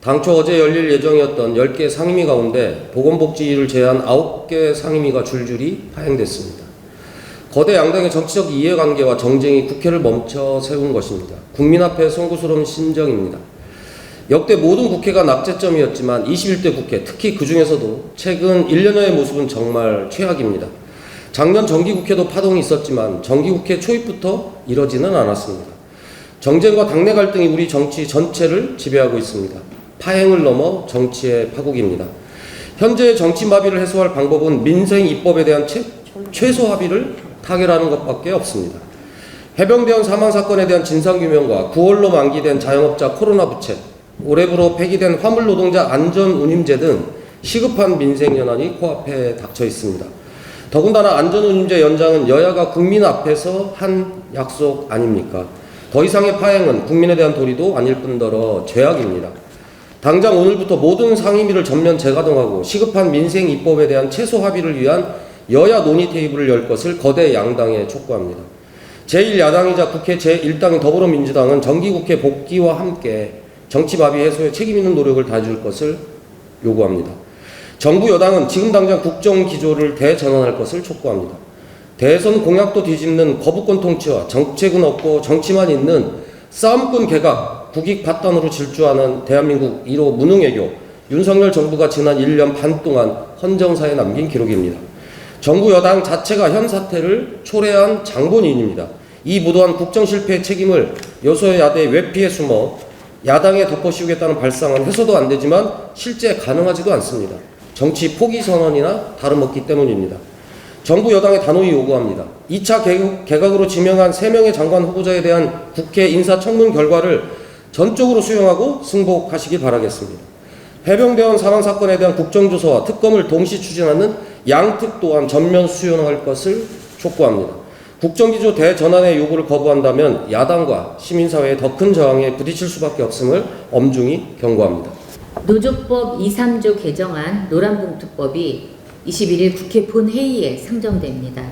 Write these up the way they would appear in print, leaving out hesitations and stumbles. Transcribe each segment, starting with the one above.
당초 어제 열릴 예정이었던 10개 상임위 가운데 보건복지위를 제외한 9개 상임위가 줄줄이 파행됐습니다. 거대 양당의 정치적 이해관계와 정쟁이 국회를 멈춰 세운 것입니다. 국민 앞에 송구스러운 심정입니다. 역대 모든 국회가 낙제점이었지만 21대 국회, 특히 그 중에서도 최근 1년여의 모습은 정말 최악입니다. 작년 정기국회도 파동이 있었지만 정기국회 초입부터 이러지는 않았습니다. 정쟁과 당내 갈등이 우리 정치 전체를 지배하고 있습니다. 파행을 넘어 정치의 파국입니다. 현재의 정치 마비를 해소할 방법은 민생 입법에 대한 최소 합의를 타결하는 것밖에 없습니다. 해병대원 사망 사건에 대한 진상규명과 9월로 만기된 자영업자 코로나 부채, 올해부로 폐기된 화물노동자 안전운임제 등 시급한 민생 현안이 코앞에 닥쳐 있습니다. 더군다나 안전운임제 연장은 여야가 국민 앞에서 한 약속 아닙니까? 더 이상의 파행은 국민에 대한 도리도 아닐 뿐더러 죄악입니다. 당장 오늘부터 모든 상임위를 전면 재가동하고 시급한 민생 입법에 대한 최소 합의를 위한 여야 논의 테이블을 열 것을 거대 양당에 촉구합니다. 제1야당이자 국회 제1당인 더불어민주당은 정기국회 복귀와 함께 정치마비 해소에 책임있는 노력을 다해줄 것을 요구합니다. 정부 여당은 지금 당장 국정기조를 대전환할 것을 촉구합니다. 대선 공약도 뒤집는 거부권 통치와 정책은 없고 정치만 있는 싸움꾼 개각, 국익 바탕으로 질주하는 대한민국 1호 무능외교, 윤석열 정부가 지난 1년 반 동안 헌정사에 남긴 기록입니다. 정부 여당 자체가 현 사태를 초래한 장본인입니다. 이 무도한 국정 실패의 책임을 여소야대 외피에 숨어 야당에 덮어씌우겠다는 발상은 해서도 안 되지만 실제 가능하지도 않습니다. 정치 포기 선언이나 다름없기 때문입니다. 정부 여당에 단호히 요구합니다. 2차 개각으로 지명한 3명의 장관 후보자에 대한 국회 인사청문 결과를 전적으로 수용하고 승복하시기 바라겠습니다. 해병대원 사망 사건에 대한 국정조사와 특검을 동시 추진하는 양특 또한 전면 수용할 것을 촉구합니다. 국정기조 대전환의 요구를 거부한다면 야당과 시민사회의 더 큰 저항에 부딪힐 수밖에 없음을 엄중히 경고합니다. 노조법 2, 3조 개정안 노란봉투법이 21일 국회 본회의에 상정됩니다.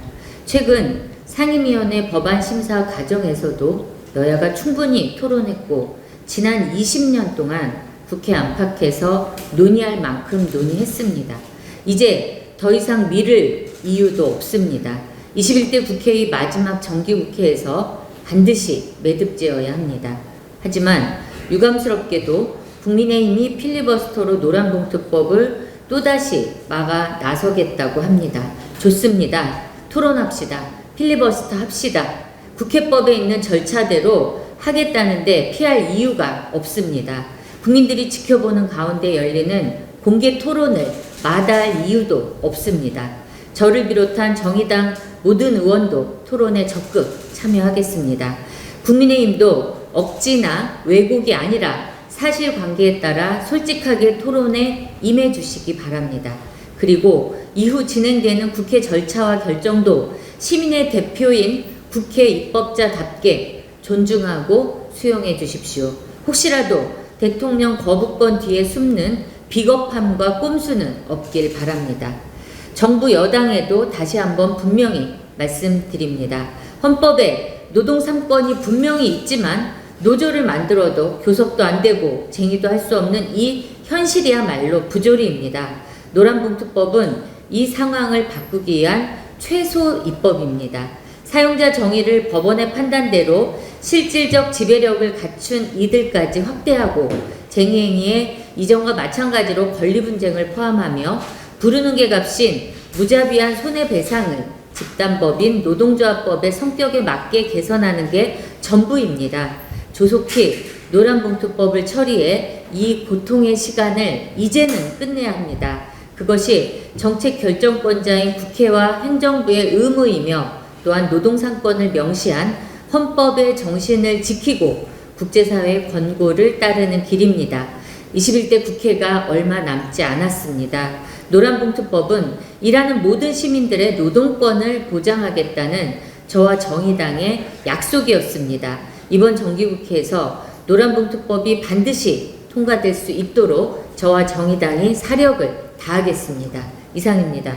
최근 상임위원회 법안 심사 과정에서도 여야가 충분히 토론했고 지난 20년 동안 국회 안팎에서 논의할 만큼 논의했습니다. 이제 더 이상 미룰 이유도 없습니다. 21대 국회의 마지막 정기국회에서 반드시 매듭지어야 합니다. 하지만 유감스럽게도 국민의힘이 필리버스터로 노란봉투법을 또다시 막아 나서겠다고 합니다. 좋습니다. 토론합시다. 필리버스터 합시다. 국회법에 있는 절차대로 하겠다는데 피할 이유가 없습니다. 국민들이 지켜보는 가운데 열리는 공개 토론을 마다할 이유도 없습니다. 저를 비롯한 정의당 모든 의원도 토론에 적극 참여하겠습니다. 국민의힘도 억지나 왜곡이 아니라 사실관계에 따라 솔직하게 토론에 임해 주시기 바랍니다. 그리고 이후 진행되는 국회 절차와 결정도 시민의 대표인 국회 입법자답게 존중하고 수용해 주십시오. 혹시라도 대통령 거부권 뒤에 숨는 비겁함과 꼼수는 없길 바랍니다. 정부 여당에도 다시 한번 분명히 말씀드립니다. 헌법에 노동 3권이 분명히 있지만 노조를 만들어도 교섭도 안 되고 쟁의도 할 수 없는 이 현실이야말로 부조리입니다. 노란봉투법은 이 상황을 바꾸기 위한 최소 입법입니다. 사용자 정의를 법원의 판단대로 실질적 지배력을 갖춘 이들까지 확대하고 쟁의행위의 이전과 마찬가지로 권리 분쟁을 포함하며 부르는 게 값인 무자비한 손해배상을 집단법인 노동조합법의 성격에 맞게 개선하는 게 전부입니다. 조속히 노란봉투법을 처리해 이 고통의 시간을 이제는 끝내야 합니다. 그것이 정책 결정권자인 국회와 행정부의 의무이며 또한 노동상권을 명시한 헌법의 정신을 지키고 국제사회의 권고를 따르는 길입니다. 21대 국회가 얼마 남지 않았습니다. 노란봉투법은 일하는 모든 시민들의 노동권을 보장하겠다는 저와 정의당의 약속이었습니다. 이번 정기국회에서 노란봉투법이 반드시 통과될 수 있도록 저와 정의당이 사력을 다하겠습니다. 이상입니다.